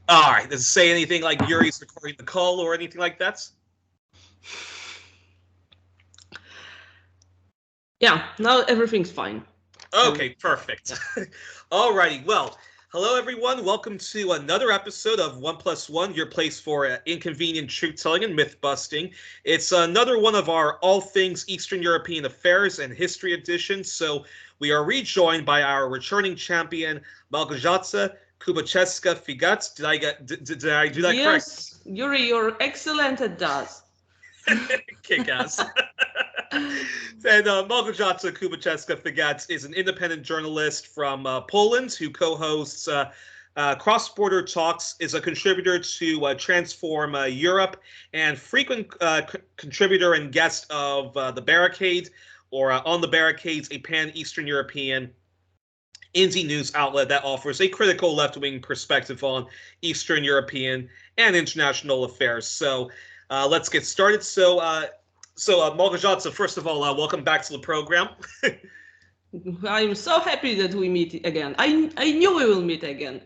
All right. Does it say anything like Yuri's recording the call or anything like that? Yeah, now everything's fine. Okay, perfect. All righty. Well, hello everyone. Welcome to another episode of One Plus One, your place for inconvenient truth telling and myth busting. It's another one of our all things Eastern European affairs and history edition. So we are rejoined by our returning champion, Malgorzata Kulbaczewka-Figat. Did I do that correct? Yes, Youri, you're excellent at that. Kick-ass. And Malgorzata Kulbaczewka-Figat is an independent journalist from Poland who co-hosts Cross-Border Talks, is a contributor to Transform Europe, and frequent contributor and guest of The Barricade, or On the Barricades, a pan-Eastern European indie news outlet that offers a critical left-wing perspective on Eastern European and international affairs. So let's get started. So Malgorzata, first of all, welcome back to the program. I'm so happy that we meet again. I knew we will meet again.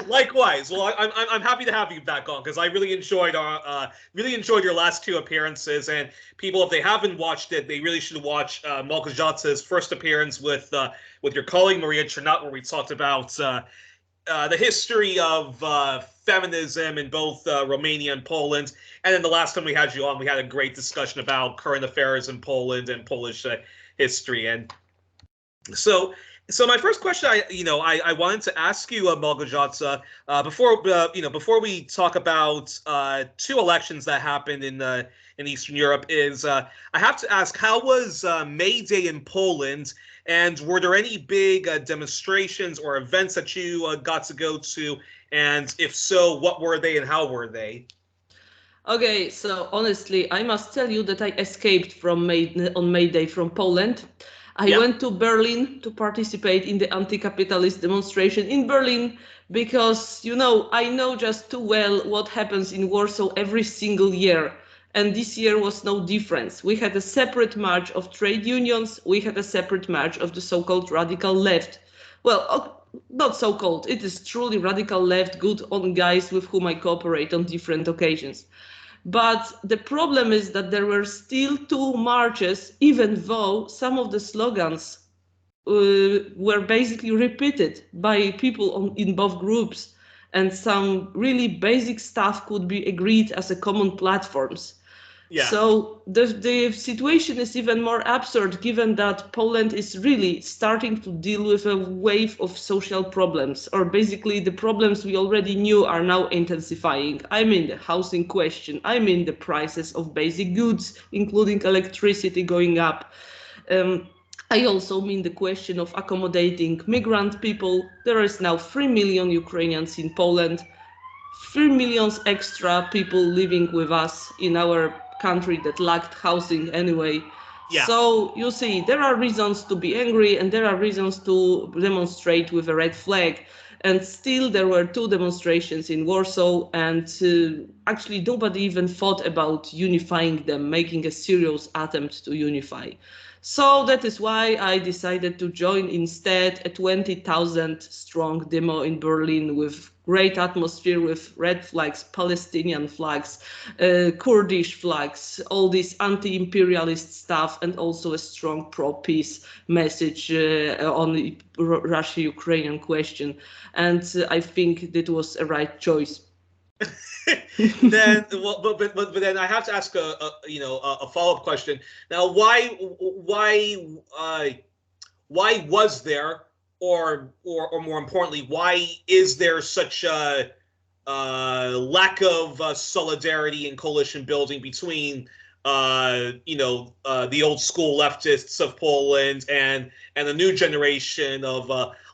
Likewise. Well, I'm happy to have you back on because I really enjoyed your last two appearances. And people, if they haven't watched it, they really should watch Malgorzata's first appearance with your colleague Maria Chernat, where we talked about the history of feminism in both Romania and Poland. And then the last time we had you on, we had a great discussion about current affairs in Poland and Polish history. And so my first question, I wanted to ask you, Malgorzata, before we talk about two elections that happened in Eastern Europe, is I have to ask, how was May Day in Poland? And were there any big demonstrations or events that you got to go to? And if so, what were they and how were they? Okay, so honestly, I must tell you that I escaped on May Day from Poland. I went to Berlin to participate in the anti-capitalist demonstration in Berlin because, I know just too well what happens in Warsaw every single year. And this year was no difference. We had a separate march of trade unions. We had a separate march of the so-called radical left. Well, not so-called. It is truly radical left, good on guys with whom I cooperate on different occasions. But the problem is that there were still two marches, even though some of the slogans were basically repeated by people in both groups, and some really basic stuff could be agreed as a common platforms. Yeah. So the situation is even more absurd given that Poland is really starting to deal with a wave of social problems, or basically the problems we already knew are now intensifying. I mean the housing question, I mean the prices of basic goods, including electricity going up. I also mean the question of accommodating migrant people. There is now 3 million Ukrainians in Poland, 3 million extra people living with us in our country that lacked housing anyway. Yeah. So you see, there are reasons to be angry and there are reasons to demonstrate with a red flag. And still there were two demonstrations in Warsaw, and actually nobody even thought about unifying them, making a serious attempt to unify. So that is why I decided to join instead a 20,000 strong demo in Berlin with great atmosphere, with red flags, Palestinian flags, Kurdish flags, all this anti-imperialist stuff, and also a strong pro-peace message on the Russia-Ukrainian question. And I think that was a right choice. Then, well, but then I have to ask a follow-up question. Now, why was there, or more importantly, why is there such a lack of solidarity and coalition building between the old school leftists of Poland and the new generation of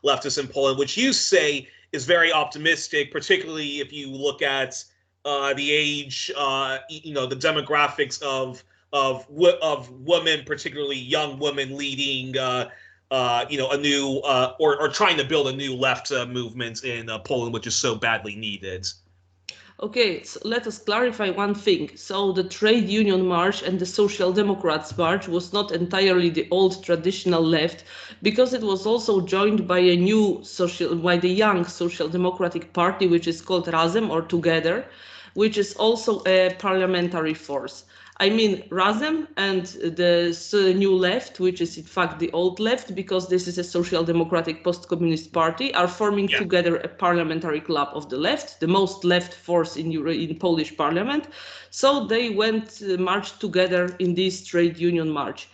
leftists in Poland, which you say is very optimistic, particularly if you look at the age, the demographics of women, particularly young women, leading, a new or trying to build a new left movement in Poland, which is so badly needed. Okay, so let us clarify one thing. So the trade union march and the Social Democrats march was not entirely the old traditional left, because it was also joined by the young Social Democratic Party, which is called Razem or Together, which is also a parliamentary force. I mean, Razem and the new left, which is in fact the old left, because this is a social democratic post-communist party, are forming together a parliamentary club of the left, the most left force in Polish parliament. So they marched together in this trade union march.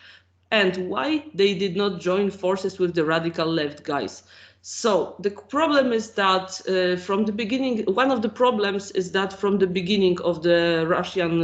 And why they did not join forces with the radical left guys? So the problem is that from the beginning, one of the problems is that from the beginning of the Russian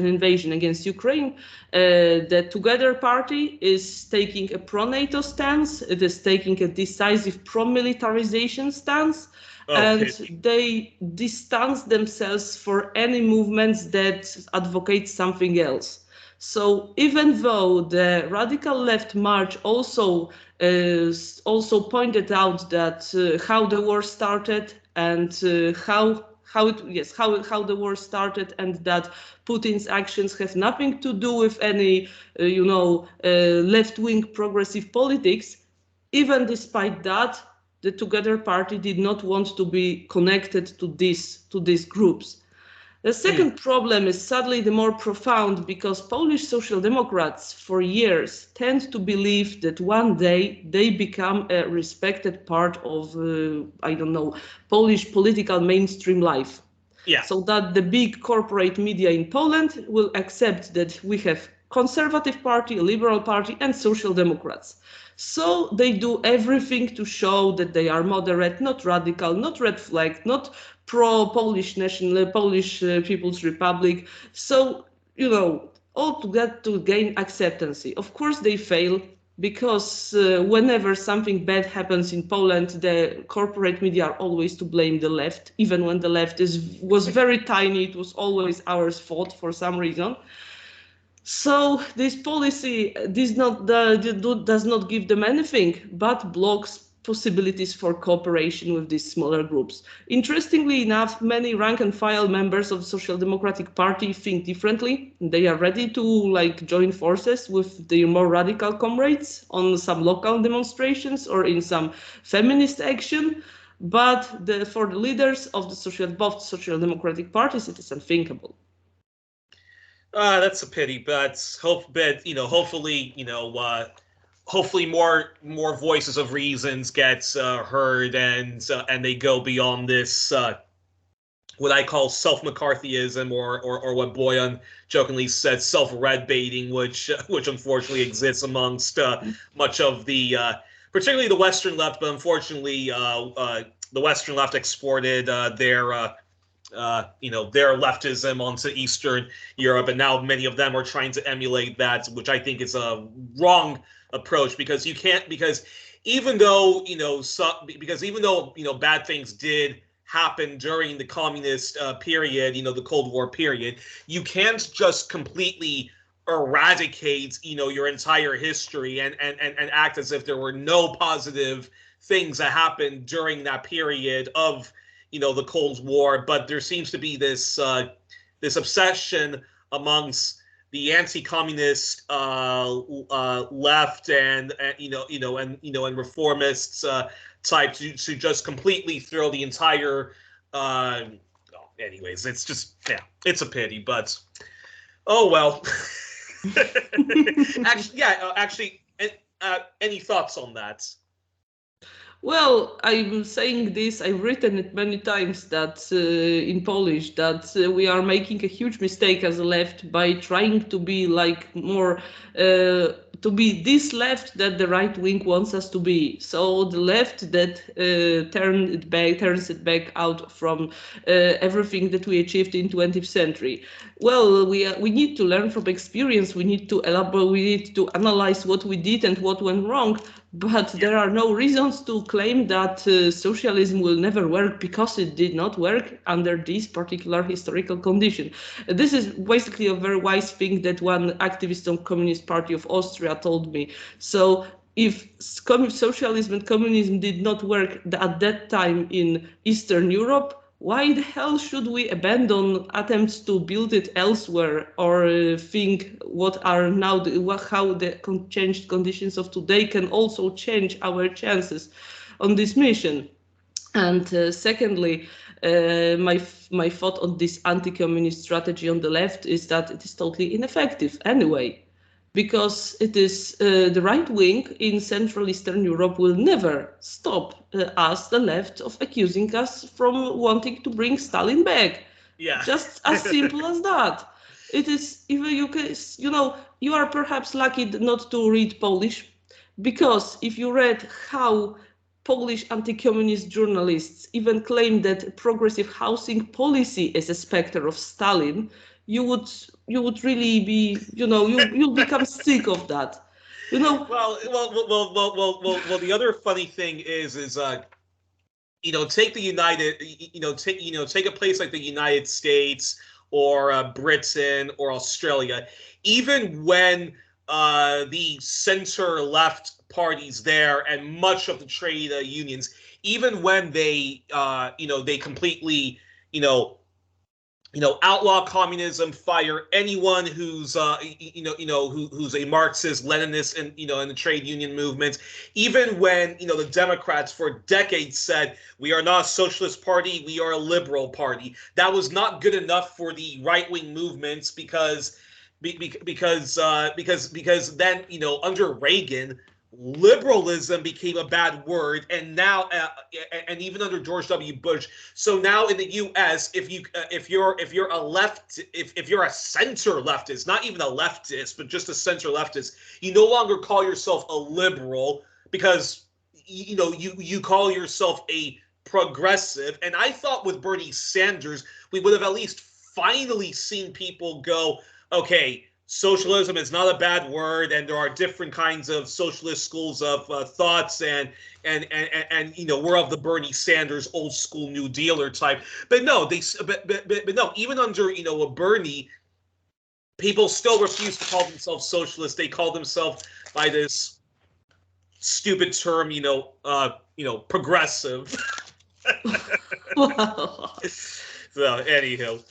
invasion against Ukraine, the Together party is taking a pro-NATO stance. It is taking a decisive pro-militarization stance. And they distance themselves for any movements that advocate something else. So even though the radical left march also pointed out that how the war started and how the war started, and that Putin's actions have nothing to do with any left-wing progressive politics, even despite that, the Together party did not want to be connected to these groups. The second problem is sadly the more profound, because Polish Social Democrats for years tend to believe that one day they become a respected part of, Polish political mainstream life. Yeah. So that the big corporate media in Poland will accept that we have Conservative Party, Liberal Party, and Social Democrats. So they do everything to show that they are moderate, not radical, not red flag, not pro-Polish Polish People's Republic. So, all to get to gain acceptance. Of course they fail, because whenever something bad happens in Poland, the corporate media are always to blame the left. Even when the left was very tiny, it was always our fault for some reason. So this policy does not give them anything, but blocks possibilities for cooperation with these smaller groups. Interestingly enough, many rank and file members of the Social Democratic Party think differently. They are ready to join forces with the more radical comrades on some local demonstrations or in some feminist action. But for the leaders of both Social Democratic parties, it is unthinkable. That's a pity, but hopefully more voices of reasons get heard, and they go beyond this what I call self-McCarthyism, or what Boyan jokingly said, self-red baiting, which unfortunately exists amongst much of the particularly the Western left, but unfortunately the Western left exported their leftism onto Eastern Europe, and now many of them are trying to emulate that, which I think is a wrong approach, because even though bad things did happen during the communist period, the Cold War period, you can't just completely eradicate your entire history and act as if there were no positive things that happened during that period of the Cold War. But there seems to be this obsession amongst the anti-communist left and reformists type to just completely throw the entire. Anyways, it's just it's a pity, but oh well. Actually, any thoughts on that? Well, I'm saying this, I've written it many times, that in Polish, that we are making a huge mistake as a left by trying to be to be this left that the right wing wants us to be. So the left that turns it back out from everything that we achieved in 20th century. Well, we need to learn from experience. We need to elaborate. We need to analyze what we did and what went wrong. But there are no reasons to claim that socialism will never work, because it did not work under this particular historical condition. This is basically a very wise thing that one activist on Communist Party of Austria told me. So if socialism and communism did not work at that time in Eastern Europe, why the hell should we abandon attempts to build it elsewhere, or think what are now how the changed conditions of today can also change our chances on this mission? And secondly, my thought on this anti-communist strategy on the left is that it is totally ineffective anyway, because it is the right wing in Central Eastern Europe will never stop us, the left, of accusing us from wanting to bring Stalin back. Yeah. Just as simple as that. It is, even you can, you are perhaps lucky not to read Polish, because if you read how Polish anti-communist journalists even claim that progressive housing policy is a specter of Stalin, you would really be, you'll become sick of that. Well. The other funny thing is take the United, take a place like the United States or Britain or Australia. Even when the center-left parties there and much of the trade unions, even when they completely outlaw communism, fire anyone who's who's a Marxist, Leninist, and in the trade union movement. Even when the Democrats for decades said we are not a socialist party, we are a liberal party. That was not good enough for the right wing movements because then under Reagan, liberalism became a bad word, and now and even under George W. Bush. So now in the U.S., if you're a center leftist, not even a leftist, but just a center leftist, you no longer call yourself a liberal, because you call yourself a progressive. And I thought with Bernie Sanders, we would have at least finally seen people go, okay, socialism is not a bad word, and there are different kinds of socialist schools of thoughts, and we're of the Bernie Sanders old school New Dealer type. But no, but no, even under a Bernie, people still refuse to call themselves socialists. They call themselves by this stupid term, progressive. So anywho.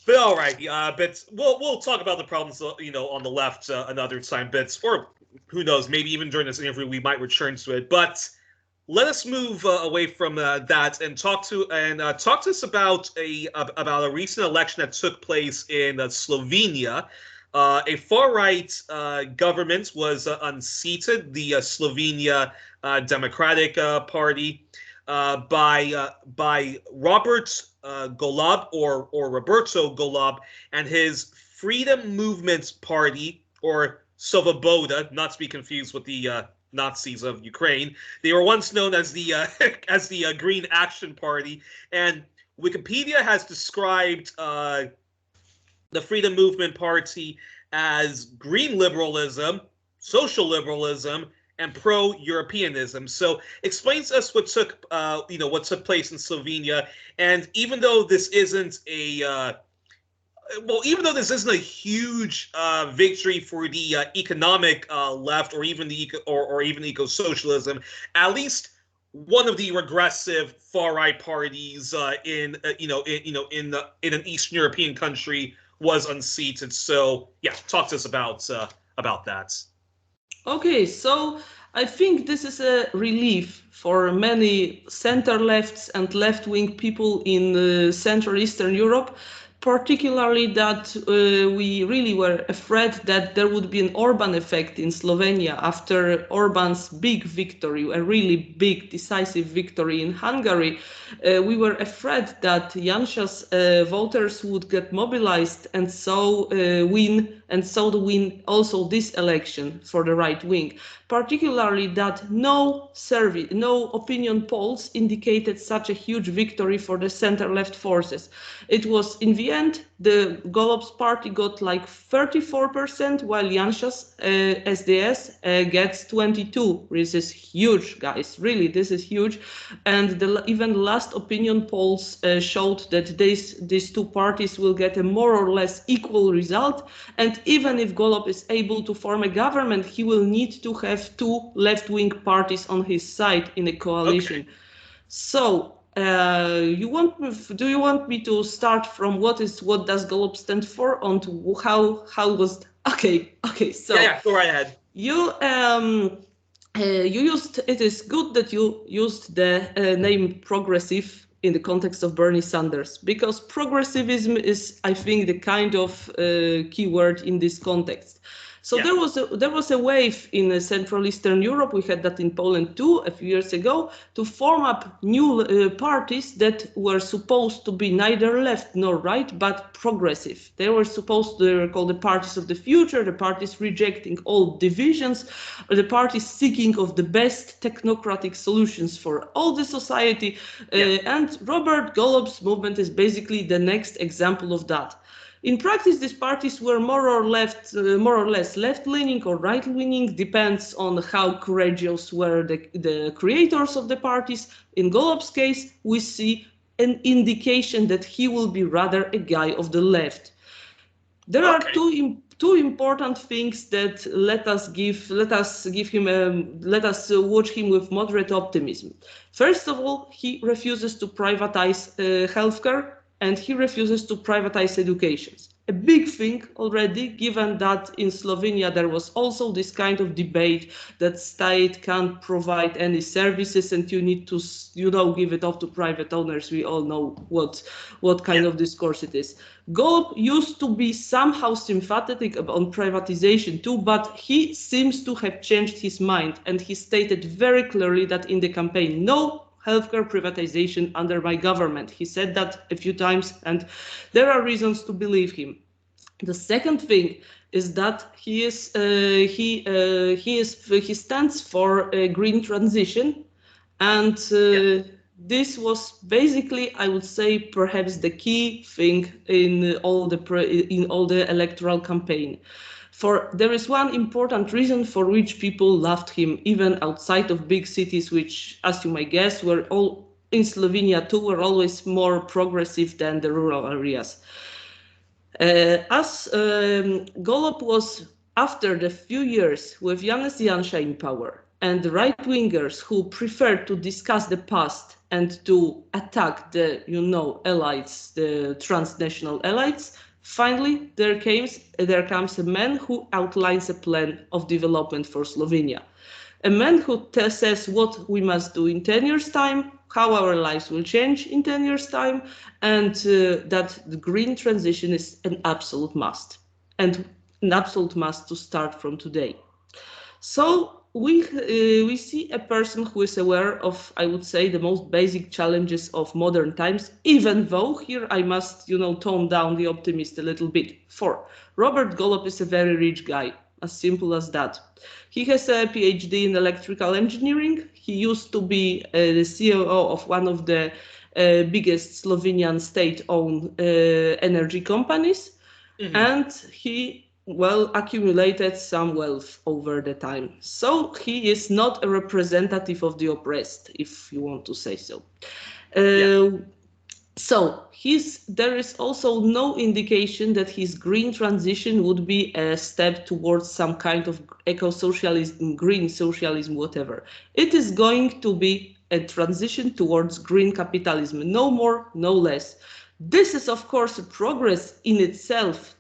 But all right, but we'll talk about the problems, on the left another time, but or who knows, maybe even during this interview we might return to it. But let us move away from that and talk to us about a recent election that took place in Slovenia. A far-right government was unseated, the Slovenia Democratic Party, by Robert Golob or Roberto Golob and his Freedom Movement Party, or Svoboda, not to be confused with the Nazis of Ukraine. They were once known as the Green Action Party, and Wikipedia has described the Freedom Movement Party as green liberalism, social liberalism, and pro-Europeanism. So explain to us what took place in Slovenia. And even though this isn't a huge victory for the economic left, or even the eco-socialism, at least one of the regressive far-right parties in an Eastern European country was unseated. So yeah, talk to us about that. Okay, so I think this is a relief for many center-lefts and left-wing people in Central Eastern Europe, particularly that we really were afraid that there would be an Orban effect in Slovenia after Orban's big victory, a really big, decisive victory in Hungary. We were afraid that Janša's voters would get mobilized and so win also this election for the right wing. Particularly that no opinion polls indicated such a huge victory for the center-left forces. It was, in the end, the Golob's party got like 34%, while Janša's SDS gets 22%. This is huge, guys. Really, this is huge. And even last opinion polls showed that these two parties will get a more or less equal result. And even if Golob is able to form a government, he will need to have two left-wing parties on his side in a coalition. Okay. So Do you want me to start from what does Golob stand for, on to how was okay? So yeah, go right ahead. You used, it is good that you used the name progressive in the context of Bernie Sanders, because progressivism is, I think, the kind of keyword in this context. So there was a wave in Central Eastern Europe. We had that in Poland too a few years ago, to form up new parties that were supposed to be neither left nor right, but progressive. They were called the parties of the future, the parties rejecting all divisions, the parties seeking of the best technocratic solutions for all the society. And Robert Golob's movement is basically the next example of that. In practice, these parties were more or less left-leaning or right-leaning, depends on how courageous were the creators of the parties. In Golob's case, we see an indication that he will be rather a guy of the left. There are two important things that let us watch him with moderate optimism. First of all, he refuses to privatize healthcare, and he refuses to privatize education. A big thing already, given that in Slovenia there was also this kind of debate that state can't provide any services and you need to, give it off to private owners. We all know what kind of discourse it is. Golob used to be somehow sympathetic on privatization too, but he seems to have changed his mind, and he stated very clearly that in the campaign, no healthcare privatization under my government. He said that a few times, and there are reasons to believe him. The second thing is that he stands for a green transition, and this was basically, I would say, perhaps the key thing in all the electoral campaign. For there is one important reason for which people loved him, even outside of big cities, which, as you may guess, were all in Slovenia too, were always more progressive than the rural areas. Golob was, after the few years with Janez Janša in power and the right-wingers who preferred to discuss the past and to attack the, elites, the transnational elites, finally, there comes a man who outlines a plan of development for Slovenia. A man who says what we must do in 10 years' time, how our lives will change in 10 years' time, and that the green transition is an absolute must, and an absolute must to start from today. So we see a person who is aware of, I would say, the most basic challenges of modern times, even though here I must, tone down the optimist a little bit. For Robert Golob is a very rich guy, as simple as that. He has a PhD in electrical engineering. He used to be the CEO of one of the biggest Slovenian state-owned energy companies, and he accumulated some wealth over the time. So he is not a representative of the oppressed, if you want to say so. So there is also no indication that his green transition would be a step towards some kind of eco-socialism, green socialism, whatever. It is going to be a transition towards green capitalism, no more, no less. This is, of course, a progress in itself,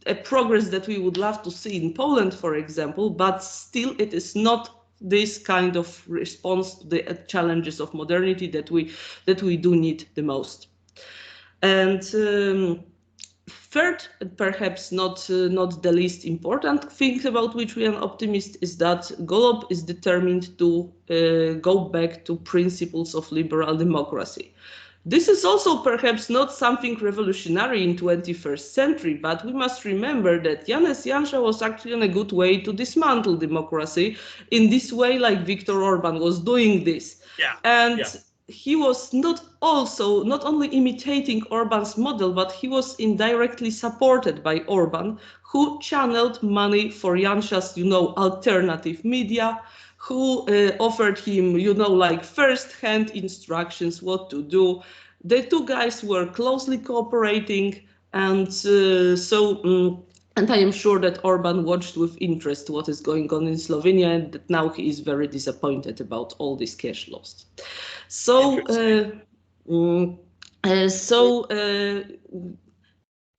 a progress that we would love to see in Poland, for example, but still it is not this kind of response to the challenges of modernity that we do need the most. And third, perhaps not the least important thing about which we are an optimist, is that Golob is determined to go back to principles of liberal democracy. This is also perhaps not something revolutionary in 21st century, but we must remember that Janez Janša was actually on a good way to dismantle democracy in this way, like Viktor Orban was doing this. He was not only imitating Orban's model, but he was indirectly supported by Orban, who channeled money for Janša's, alternative media, who offered him, first-hand instructions what to do. The two guys were closely cooperating, and and I am sure that Orban watched with interest what is going on in Slovenia, and that now he is very disappointed about all this cash lost. So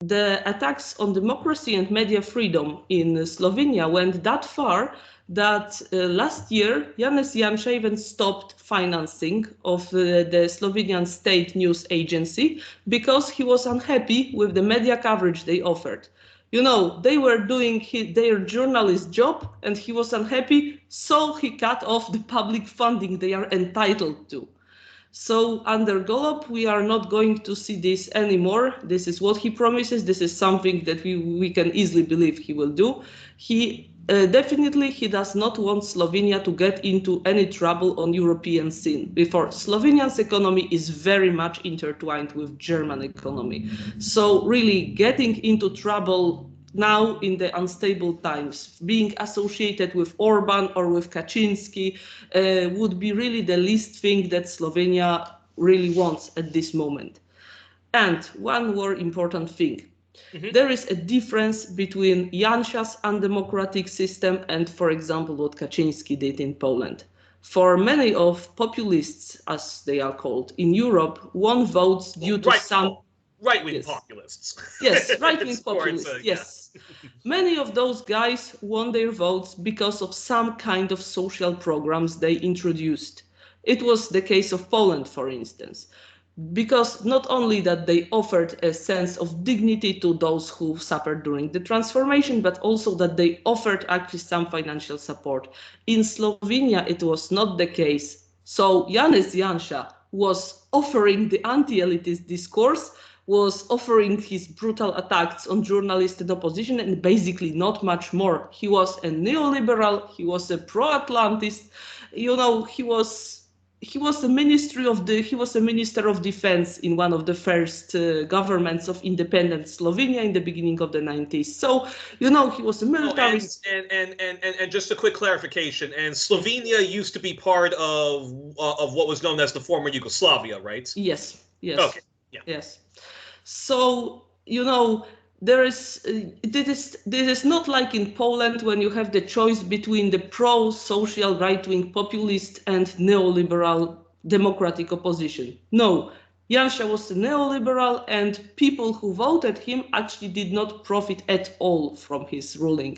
The attacks on democracy and media freedom in Slovenia went that far that last year Janez Janša even stopped financing of the Slovenian state news agency because he was unhappy with the media coverage they offered. You know, they were doing their journalist job and he was unhappy, so he cut off the public funding they are entitled to. So under Golob, we are not going to see this anymore. This is what he promises. This is something that we can easily believe he will do. He definitely does not want Slovenia to get into any trouble on European scene. Before Slovenia's economy is very much intertwined with German economy. So really getting into trouble now in the unstable times, being associated with Orban or with Kaczynski would be really the least thing that Slovenia really wants at this moment. And one more important thing. There is a difference between Janša's undemocratic system and, for example, what Kaczynski did in Poland. For many of populists, as they are called, in Europe, one votes due to some... Right-wing populists. Yes, right-wing populists, yes. Many of those guys won their votes because of some kind of social programs they introduced. It was the case of Poland, for instance, because not only that they offered a sense of dignity to those who suffered during the transformation, but also that they offered actually some financial support. In Slovenia, it was not the case. So Janez Janša was offering the anti-elitist discourse, was offering his brutal attacks on journalists and opposition, and basically not much more. He was a neoliberal, he was a pro-Atlantist, you know, he was a minister of defense in one of the first governments of independent Slovenia in the beginning of the 90s. So, you know, he was a militarist. And just a quick clarification, and Slovenia used to be part of what was known as the former Yugoslavia, right? Yes. Okay. Yeah. Yes. So, you know, this is not like in Poland when you have the choice between the pro-social right-wing populist and neoliberal democratic opposition. No, Janša was a neoliberal and people who voted him actually did not profit at all from his ruling.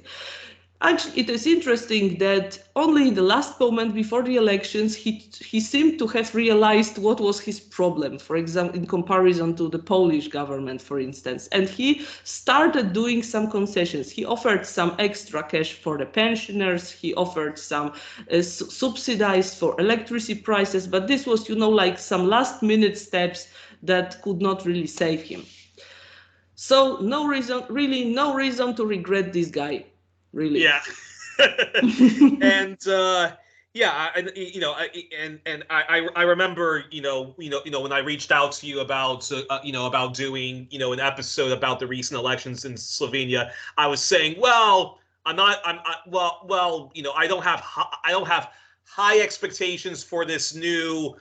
Actually, it is interesting that only in the last moment before the elections, he seemed to have realized what was his problem, for example, in comparison to the Polish government, for instance. And he started doing some concessions. He offered some extra cash for the pensioners. He offered some subsidies for electricity prices. But this was, you know, like some last minute steps that could not really save him. So no reason to regret this guy. Really. Yeah. And I remember, when I reached out to you about about doing, an episode about the recent elections in Slovenia, I was saying, well, I don't have high expectations for this new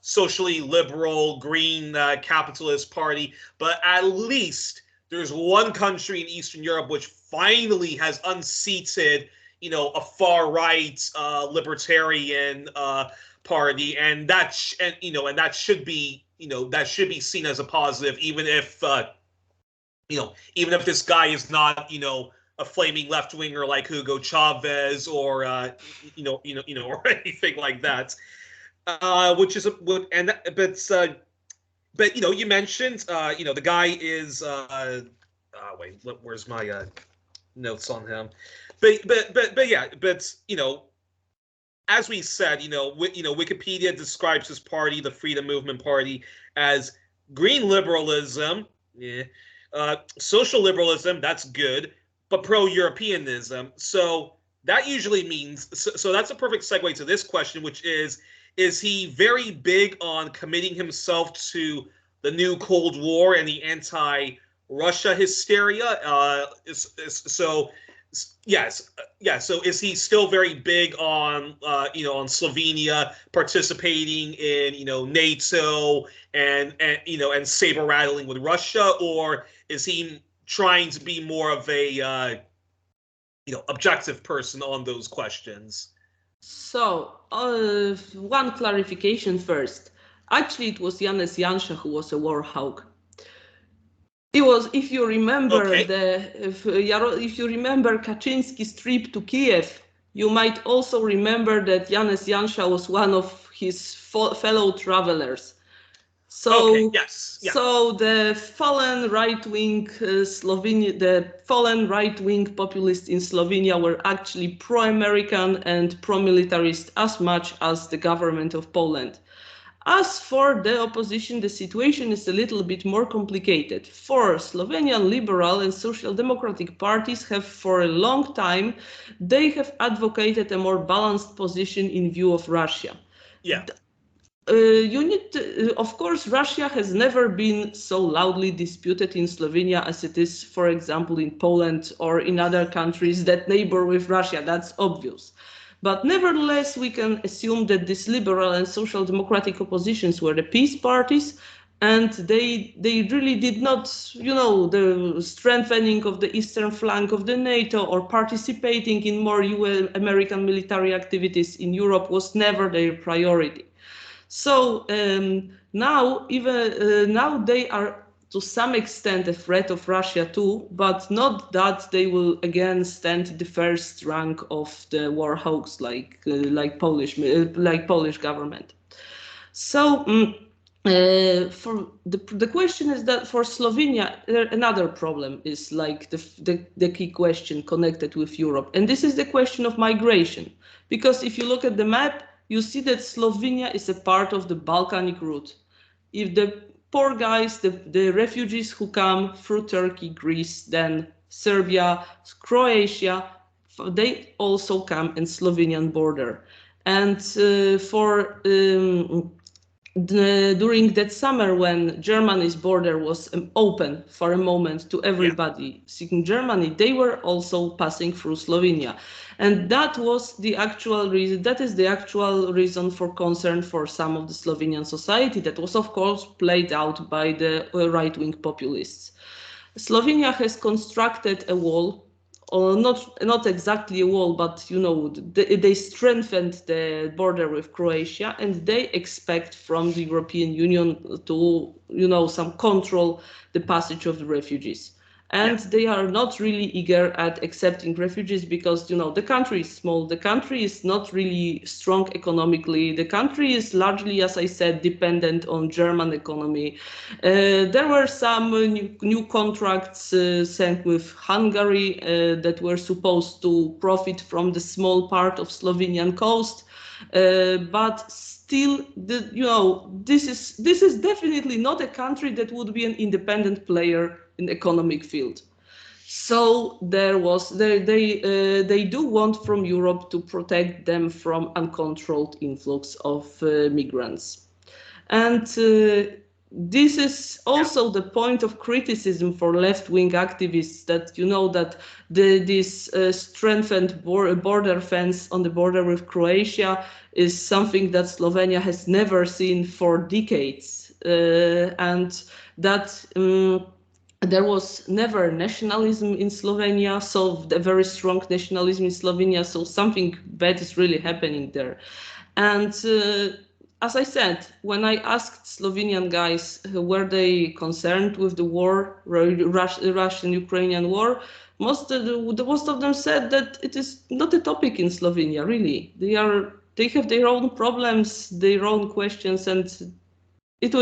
socially liberal green capitalist party, but at least there's one country in Eastern Europe which finally has unseated, a far-right libertarian party, and that should be seen as a positive, even if this guy is not, a flaming left-winger like Hugo Chavez or or anything like that. But you mentioned the guy is wait, where's my notes on him? But yeah, as we said, Wikipedia describes his party, the Freedom Movement Party, as green liberalism, social liberalism, that's good, but pro-Europeanism. So that usually means, so that's a perfect segue to this question, which is he very big on committing himself to the new Cold War and the anti-Russia hysteria? So is he still very big on on Slovenia participating in NATO and saber rattling with Russia, or is he trying to be more of a objective person on those questions? So, one clarification first. Actually, it was Janez Janša who was a war hawk. It was, if you remember if you remember Kaczynski's trip to Kiev, you might also remember that Janez Janša was one of his fellow travelers. So, so the fallen right-wing populists in Slovenia were actually pro-American and pro-militarist as much as the government of Poland. As for the opposition, the situation is a little bit more complicated. For Slovenian liberal and social democratic parties have for a long time, they have advocated a more balanced position in view of Russia. Yeah. Of course, Russia has never been so loudly disputed in Slovenia as it is, for example, in Poland or in other countries that neighbor with Russia. That's obvious. But nevertheless, we can assume that these liberal and social democratic oppositions were the peace parties, and they really did not, the strengthening of the eastern flank of the NATO or participating in more American military activities in Europe was never their priority. So now they are to some extent a threat of Russia too, but not that they will again stand the first rank of the war hawks like Polish government. So for the question is that for Slovenia another problem is like the key question connected with Europe, and this is the question of migration, because if you look at the map, you see that Slovenia is a part of the Balkanic route. If the poor guys, the refugees who come through Turkey, Greece, then Serbia, Croatia, they also come in Slovenian border. And during that summer when Germany's border was open for a moment to everybody seeking Germany, they were also passing through Slovenia. And that was the actual reason, that is the actual reason for concern for some of the Slovenian society that was of course played out by the right-wing populists. Slovenia has constructed a wall, or not exactly a wall, but they strengthened the border with Croatia, and they expect from the European Union to some control the passage of the refugees. And they are not really eager at accepting refugees because the country is small, the country is not really strong economically, the country is largely, as I said, dependent on German economy. There were some new contracts signed with Hungary that were supposed to profit from the small part of Slovenian coast, but still, this is definitely not a country that would be an independent player in the economic field. So they do want from Europe to protect them from uncontrolled influx of migrants. And this is also the point of criticism for left-wing activists that that this strengthened border fence on the border with Croatia is something that Slovenia has never seen for decades, and that there was never nationalism in Slovenia, so a very strong nationalism in Slovenia, so something bad is really happening there. And as I said, when I asked Slovenian guys were they concerned with the war, Russian-Ukrainian war, most of them said that it is not a topic in Slovenia, really. They have their own problems, their own questions, and it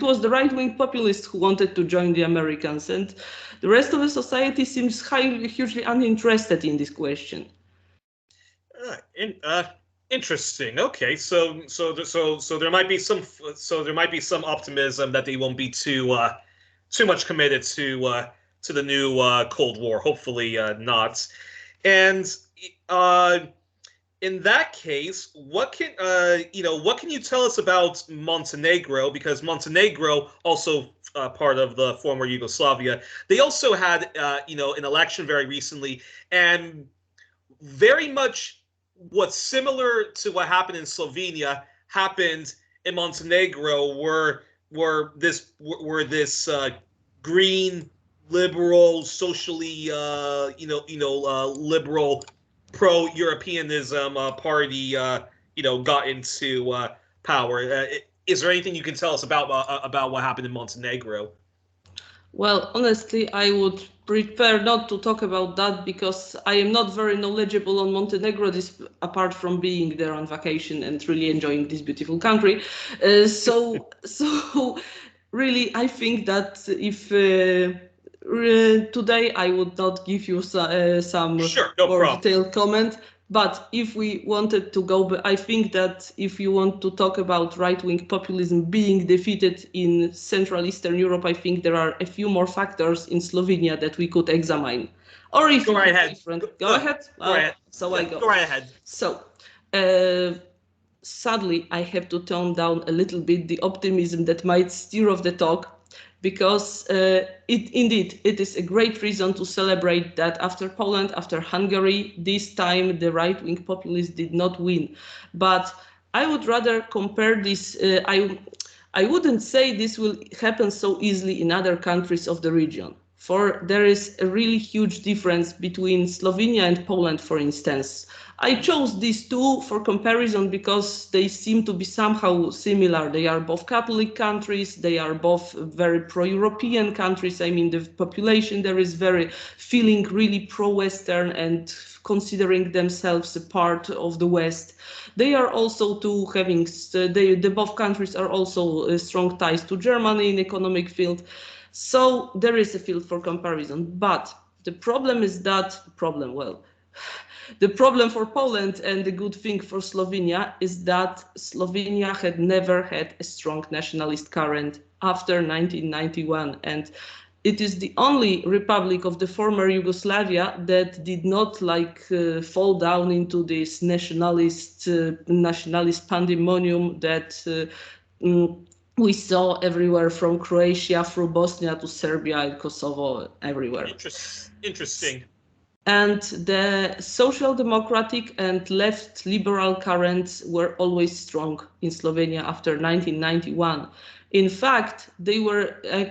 was the right-wing populists who wanted to join the Americans, and the rest of the society seems hugely uninterested in this question. Interesting. Okay, so there might be some optimism that they won't be too much committed to the new Cold War. Hopefully not. And in that case, what can you tell us about Montenegro? Because Montenegro, also part of the former Yugoslavia, they also had an election very recently, and very much what's similar to what happened in Slovenia happened in Montenegro, where this green, liberal, socially liberal Pro-Europeanism party got into power. Is there anything you can tell us about what happened in Montenegro? Well, honestly, I would prefer not to talk about that because I am not very knowledgeable on Montenegro, apart from being there on vacation and really enjoying this beautiful country. So really, I think that if today I would not give you some Sure, no more problem. detailed comment. But if we wanted to go, I think that if you want to talk about right-wing populism being defeated in Central Eastern Europe, I think there are a few more factors in Slovenia that we could examine. Or if go right ahead. Go ahead. Go ahead. So I go. Go right ahead. So, sadly, I have to tone down a little bit the optimism that might steer off the talk, because it is a great reason to celebrate that after Poland, after Hungary, this time the right-wing populists did not win. But I would rather compare this. I wouldn't say this will happen so easily in other countries of the region. For there is a really huge difference between Slovenia and Poland, for instance. I chose these two for comparison because they seem to be somehow similar. They are both Catholic countries. They are both very pro-European countries. I mean, the population there is very feeling really pro-Western and considering themselves a part of the West. They are also both countries are also strong ties to Germany in economic field. So there is a field for comparison. But the problem is the problem for Poland and the good thing for Slovenia is that Slovenia had never had a strong nationalist current after 1991. And it is the only republic of the former Yugoslavia that did not fall down into this nationalist pandemonium that we saw everywhere from Croatia through Bosnia to Serbia and Kosovo, everywhere. Interesting. And the social democratic and left liberal currents were always strong in Slovenia after 1991. In fact, they were, I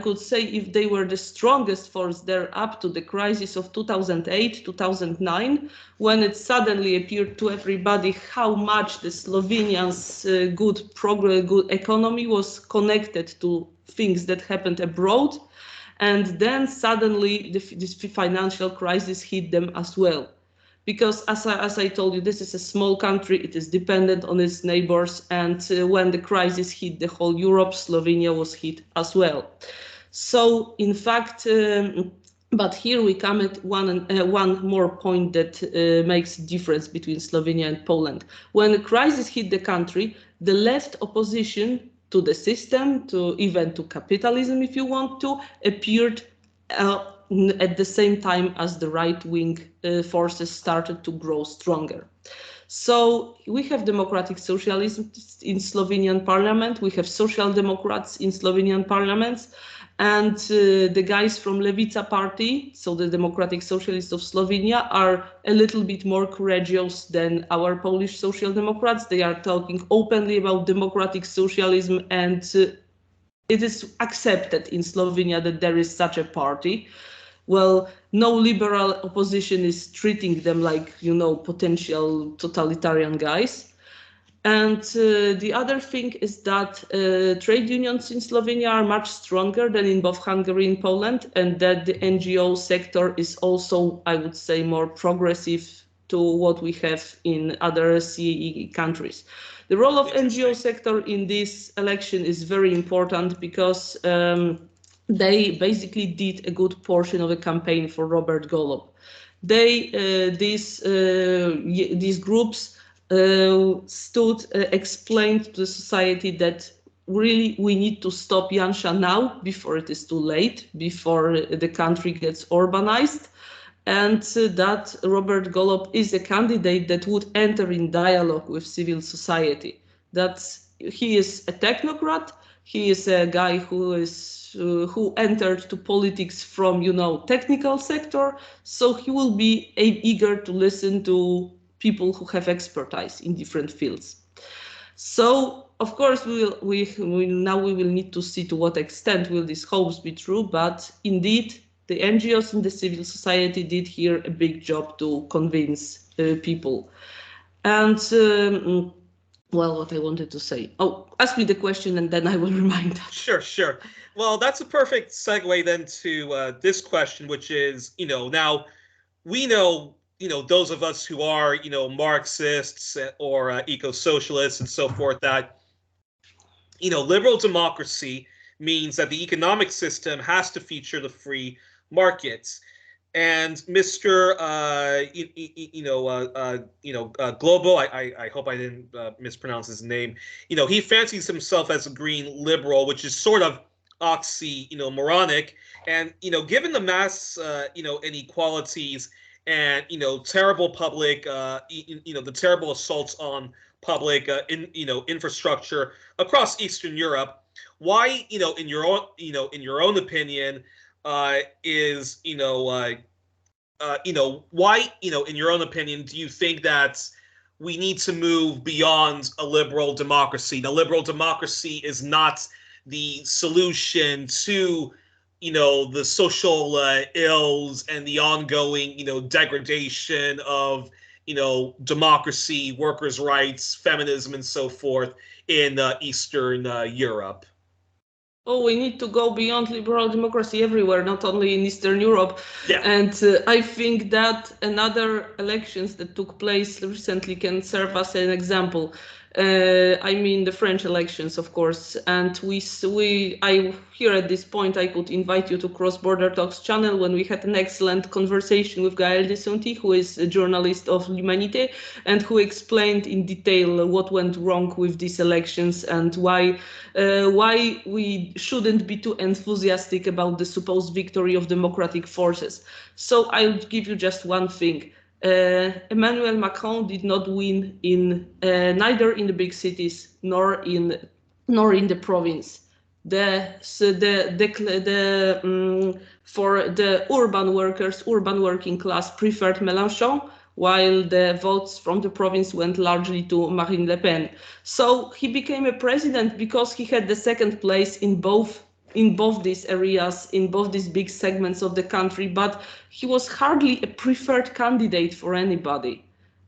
could say, if they were the strongest force there up to the crisis of 2008, 2009, when it suddenly appeared to everybody how much the Slovenians' good economy was connected to things that happened abroad. And then suddenly this financial crisis hit them as well. Because as I told you, this is a small country, it is dependent on its neighbors. And when the crisis hit the whole Europe, Slovenia was hit as well. So in fact, but here we come at one more point that makes a difference between Slovenia and Poland. When the crisis hit the country, the left opposition to the system, even to capitalism, if you want to, appeared at the same time as the right-wing forces started to grow stronger. So we have democratic socialists in Slovenian parliament, we have social democrats in Slovenian parliaments, and the guys from Levica party, so the Democratic Socialists of Slovenia, are a little bit more courageous than our Polish social democrats. They are talking openly about democratic socialism, and it is accepted in Slovenia that there is such a party. Well, no liberal opposition is treating them like, potential totalitarian guys. And the other thing is that trade unions in Slovenia are much stronger than in both Hungary and Poland, and that the NGO sector is also, I would say, more progressive to what we have in other CEE countries. The role of NGO sector in this election is very important because they basically did a good portion of the campaign for Robert Golob. These groups explained to the society that really we need to stop Janša now before it is too late, before the country gets urbanized, and that Robert Golob is a candidate that would enter in dialogue with civil society. That he is a technocrat, he is a guy who entered to politics from, technical sector, so he will be eager to listen to people who have expertise in different fields. So, of course, we will need to see to what extent will these hopes be true, but indeed, the NGOs and the civil society did here a big job to convince people. And well, what I wanted to say. Oh, ask me the question and then I will remind that. Sure. Well, that's a perfect segue then to this question, which is, now we know, those of us who are, Marxists or eco-socialists and so forth, that, liberal democracy means that the economic system has to feature the free markets. And Mr. Global, I hope I didn't mispronounce his name. He fancies himself as a green liberal, which is sort of moronic. And given the mass inequalities and terrible public the terrible assaults on public infrastructure across Eastern Europe, why in your own opinion is why in your own opinion do you think that we need to move beyond a liberal democracy? The liberal democracy is not the solution to the social ills and the ongoing degradation of democracy, workers' rights, feminism, and so forth in Eastern Europe. Oh, we need to go beyond liberal democracy everywhere, not only in Eastern Europe. Yeah. And I think that another elections that took place recently can serve as an example. I mean the French elections, of course, and I here at this point I could invite you to Cross-Border Talks channel when we had an excellent conversation with Gaël de Sainty, who is a journalist of L'Humanité and who explained in detail what went wrong with these elections and why we shouldn't be too enthusiastic about the supposed victory of democratic forces. So I'll give you just one thing. Emmanuel Macron did not win in neither in the big cities nor in the province. For the urban workers, urban working class preferred Mélenchon, while the votes from the province went largely to Marine Le Pen. So he became a president because he had the second place in both these areas, in both these big segments of the country, but he was hardly a preferred candidate for anybody.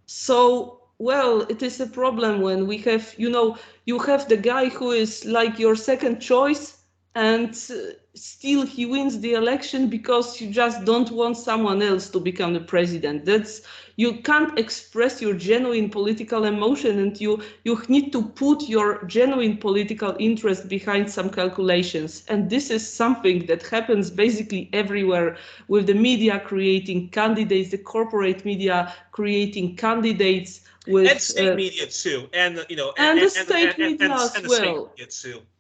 So, well, it is a problem when we have, you have the guy who is like your second choice and still he wins the election because you just don't want someone else to become the president. You can't express your genuine political emotion and you need to put your genuine political interest behind some calculations. And this is something that happens basically everywhere, with the media creating candidates, the corporate media creating candidates with and state media too, and the state media as well.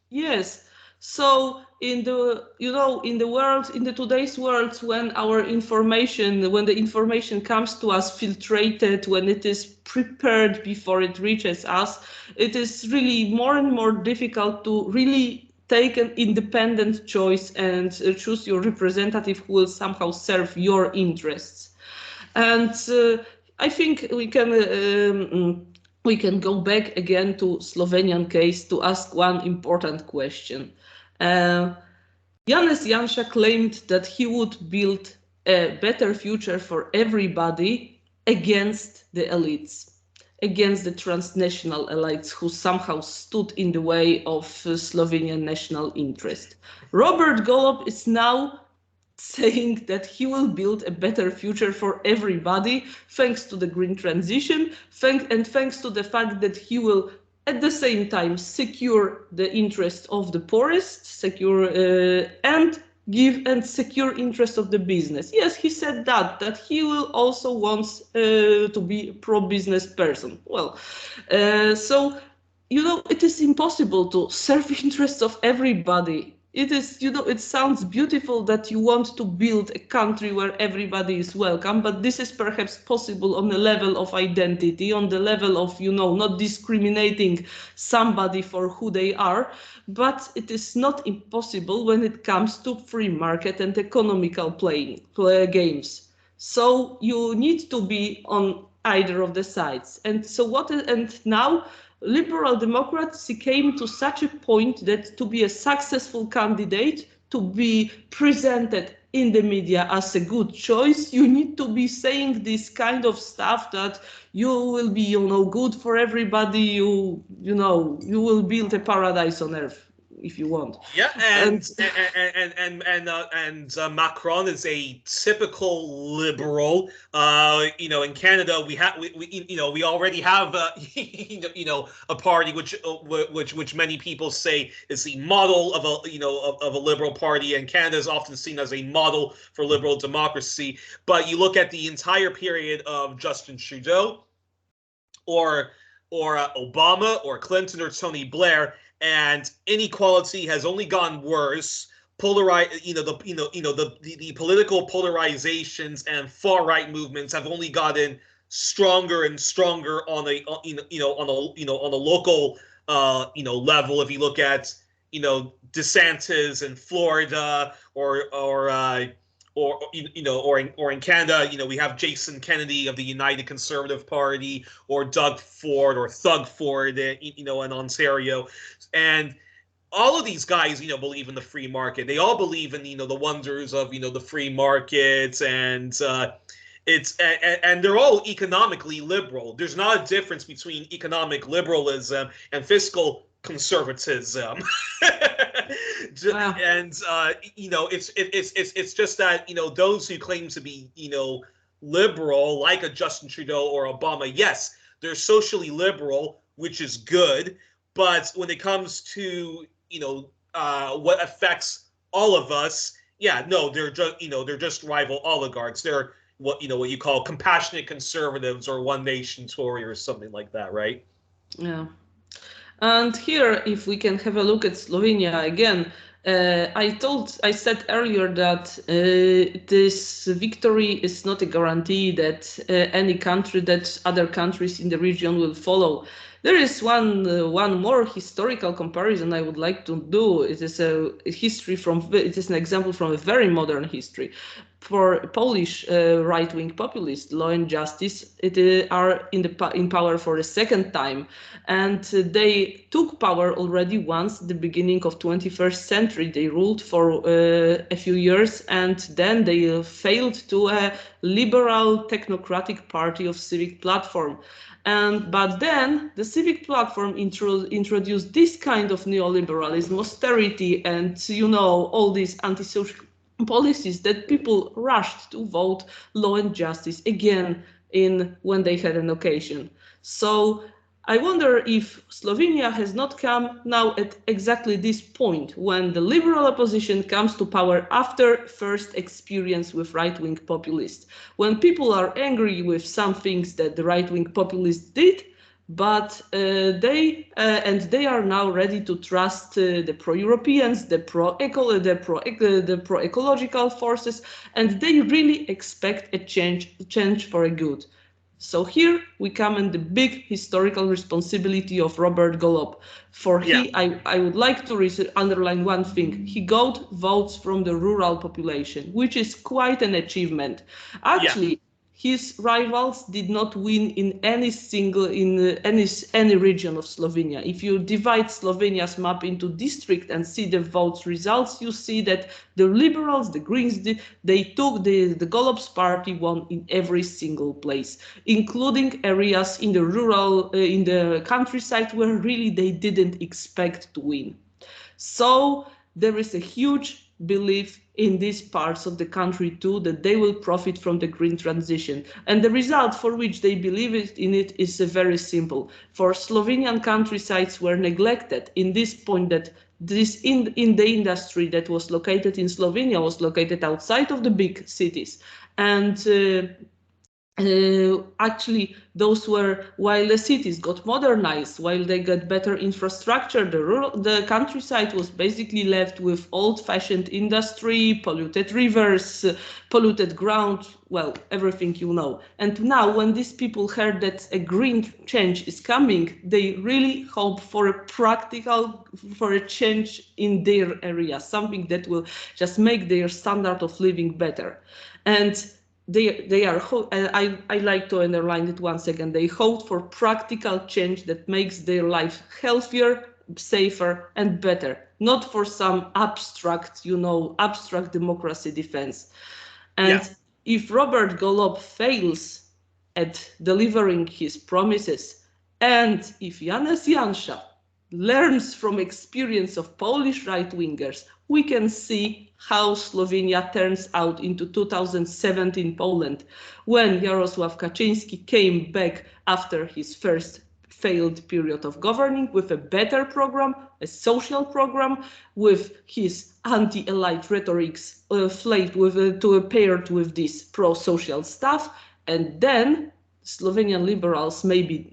Yes. So in today's world, when the information comes to us filtrated, when it is prepared before it reaches us, it is really more and more difficult to really take an independent choice and choose your representative who will somehow serve your interests. And I think we can go back again to Slovenian case to ask one important question. Janez Janša claimed that he would build a better future for everybody against the elites, against the transnational elites who somehow stood in the way of Slovenian national interest. Robert Golob is now saying that he will build a better future for everybody thanks to the green transition, thanks to the fact that he will at the same time secure the interest of the poorest, secure interest of the business. Yes, he said that he will also wants to be a pro-business person. Well, so it is impossible to serve interests of everybody. It is, it sounds beautiful that you want to build a country where everybody is welcome, but this is perhaps possible on the level of identity, on the level of, not discriminating somebody for who they are, but it is not impossible when it comes to free market and economical games. So you need to be on either of the sides. And now liberal democracy came to such a point that to be a successful candidate, to be presented in the media as a good choice. You need to be saying this kind of stuff that you will be, good for everybody. You will build a paradise on earth if you want. Yeah, and Macron is a typical liberal. In Canada, we already have a party which many people say is the model of a liberal party, and Canada is often seen as a model for liberal democracy. But you look at the entire period of Justin Trudeau, or Obama, or Clinton, or Tony Blair, and inequality has only gotten worse. The political polarizations and far right movements have only gotten stronger and stronger on a local level. If you look at DeSantis in Florida, or in Canada, we have Jason Kennedy of the United Conservative Party, or Doug Ford, or Thug Ford, in Ontario. And all of these guys, believe in the free market. They all believe in, the wonders of, the free markets, and they're all economically liberal. There's not a difference between economic liberalism and fiscal conservatism. Wow. And it's just that those who claim to be liberal, like a Justin Trudeau or Obama, yes, they're socially liberal, which is good, but when it comes to what affects all of us, yeah, no, they're just rival oligarchs. They're what you call compassionate conservatives, or One Nation Tory, or something like that, right? Yeah. And here, if we can have a look at Slovenia again, I said earlier that this victory is not a guarantee that other countries in the region will follow. There is one more historical comparison I would like to do. It is an example from a very modern history. For Polish right-wing populists, Law and Justice are in power for a second time, and they took power already once at the beginning of 21st century. They ruled for a few years, and then they failed to a liberal technocratic party of civic platform. But then the civic platform introduced this kind of neoliberalism, austerity, and all these antisocial policies that people rushed to vote Law and Justice again when they had an occasion. So I wonder if Slovenia has not come now at exactly this point when the liberal opposition comes to power after first experience with right-wing populists. When people are angry with some things that the right-wing populists did, but they are now ready to trust the pro-Europeans, the pro-ecological forces, and they really expect a change for a good. So here we come in the big historical responsibility of Robert Golob. I would like to underline one thing. He got votes from the rural population, which is quite an achievement. Actually, his rivals did not win in any region of Slovenia. If you divide Slovenia's map into district and see the votes results, you see that the liberals, the Greens, the Golob's party won in every single place, including areas in the countryside where really they didn't expect to win. So there is a huge belief in these parts of the country too that they will profit from the green transition, and the result for which they believe in it is very simple. For Slovenian countrysides were neglected in this point that this in the industry that was located in Slovenia was located outside of the big cities, and actually those were, while the cities got modernized, while they got better infrastructure, the countryside was basically left with old-fashioned industry, polluted rivers, polluted ground, well, everything you know. And now when these people heard that a green change is coming, they really hope for a change in their area, something that will just make their standard of living better. And I like to underline it once again. They hope for practical change that makes their life healthier, safer and better, not for some abstract, abstract democracy defense. And if Robert Golob fails at delivering his promises, and if Janez Janša learns from experience of Polish right-wingers, we can see how Slovenia turns out into 2017 Poland, when Jarosław Kaczyński came back after his first failed period of governing with a better program, a social program, with his anti-elite rhetorics paired with this pro-social stuff. And then Slovenian liberals may,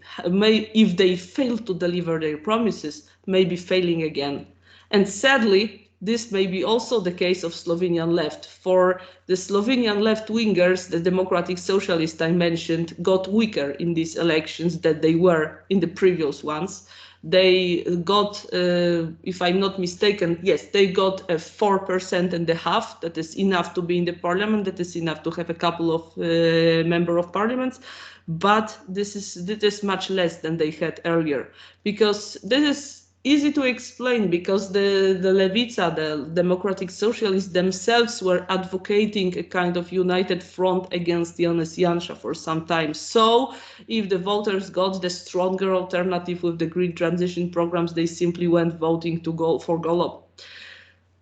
if they fail to deliver their promises, may be failing again. And sadly, this may be also the case of Slovenian left. For the Slovenian left-wingers, the democratic socialists I mentioned got weaker in these elections than they were in the previous ones. They got, if I'm not mistaken, yes, they got a 4.5%. That is enough to be in the parliament. That is enough to have a couple of member of parliaments. But this is much less than they had earlier, because this is easy to explain, because the Lewica, the democratic socialists themselves, were advocating a kind of united front against Janez Janša for some time. So if the voters got the stronger alternative with the green transition programs, they simply went voting to go for Golob.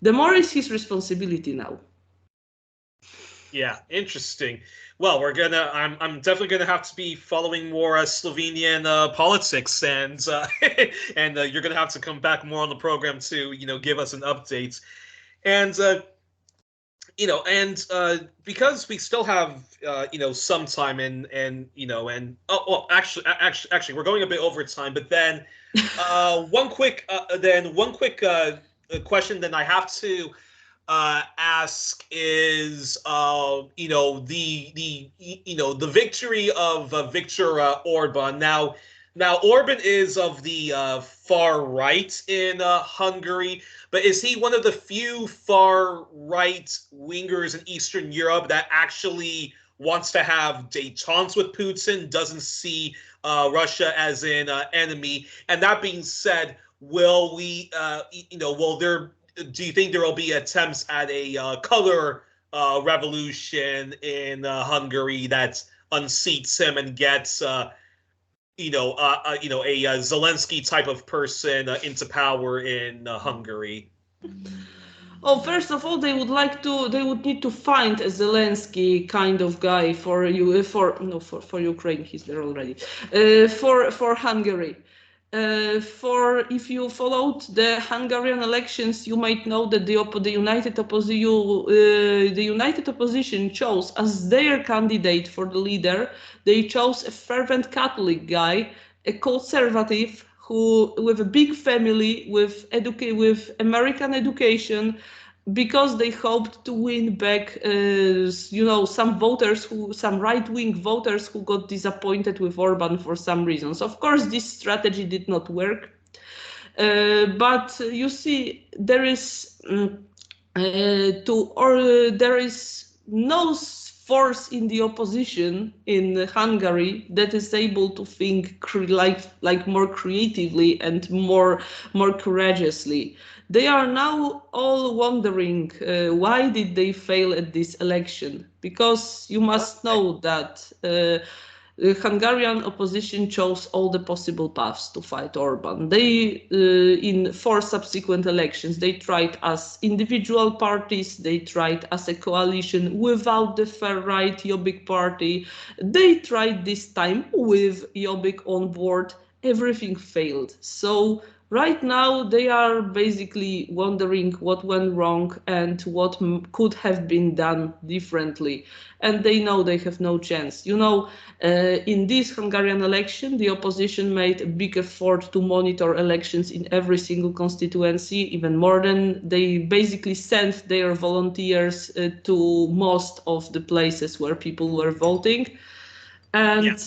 The more is his responsibility now. Yeah, interesting. Well, I'm definitely gonna have to be following more Slovenian politics, and you're gonna have to come back more on the program to give us an update, and because we still have some time, actually we're going a bit over time, but then one quick question then I have to ask is the victory of Viktor Orban. Now Orban is of the far right in Hungary, but is he one of the few far right wingers in Eastern Europe that actually wants to have détente with Putin, doesn't see Russia as an enemy? And that being said, do you think there will be attempts at a color revolution in Hungary that unseats him and gets a Zelensky type of person into power in Hungary? Oh, first of all, they would need to find a Zelensky kind of guy for Ukraine. He's there already. For Hungary. If you followed the Hungarian elections, you might know that the United Opposition chose as their candidate for the leader. They chose a fervent Catholic guy, a conservative who with a big family, with American education, because they hoped to win back, some right-wing voters who got disappointed with Orban for some reasons. Of course, this strategy did not work, but you see, there is no force in the opposition in Hungary that is able to think more creatively and more courageously. They are now all wondering why did they fail at this election? Because you must know that the Hungarian opposition chose all the possible paths to fight Orban. They, in 4 subsequent elections, they tried as individual parties, they tried as a coalition without the far-right Jobbik party, they tried this time with Jobbik on board. Everything failed. So right now, they are basically wondering what went wrong and what could have been done differently. And they know they have no chance. In this Hungarian election, the opposition made a big effort to monitor elections in every single constituency, even more than they basically sent their volunteers to most of the places where people were voting. And,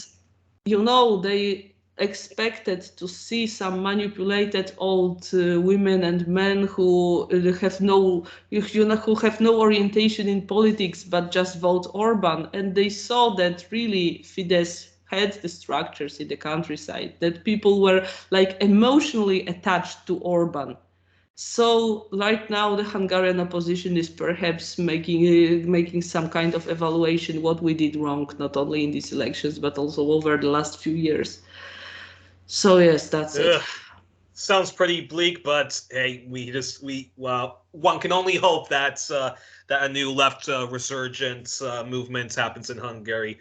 they expected to see some manipulated old women and men who have no orientation in politics but just vote Orban, and they saw that really Fidesz had the structures in the countryside, that people were like emotionally attached to Orban. So right now the Hungarian opposition is perhaps making some kind of evaluation what we did wrong, not only in these elections, but also over the last few years. So yes, that's it. Sounds pretty bleak, but hey, one can only hope that that a new left resurgence movement happens in Hungary.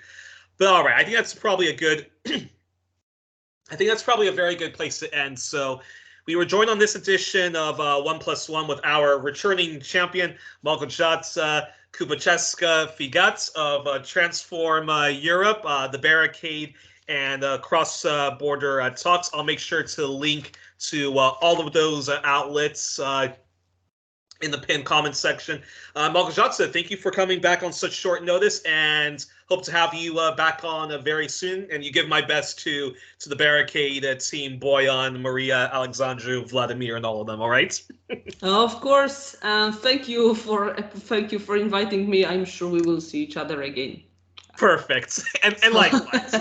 But all right, I think that's probably a good. I think that's probably a very good place to end. So we were joined on this edition of 1+1 with our returning champion, Malgorzata Kulbaczewka-Figat of Transform Europe, the Barricade and Cross-Border Talks. I'll make sure to link to all of those outlets in the pinned comment section. Malgorzata, thank you for coming back on such short notice, and hope to have you back on very soon. And you give my best to the Barricade team, Boyan, Maria, Alexandru, Vladimir, and all of them. All right. Of course, and thank you for inviting me. I'm sure we will see each other again. Perfect, and likewise.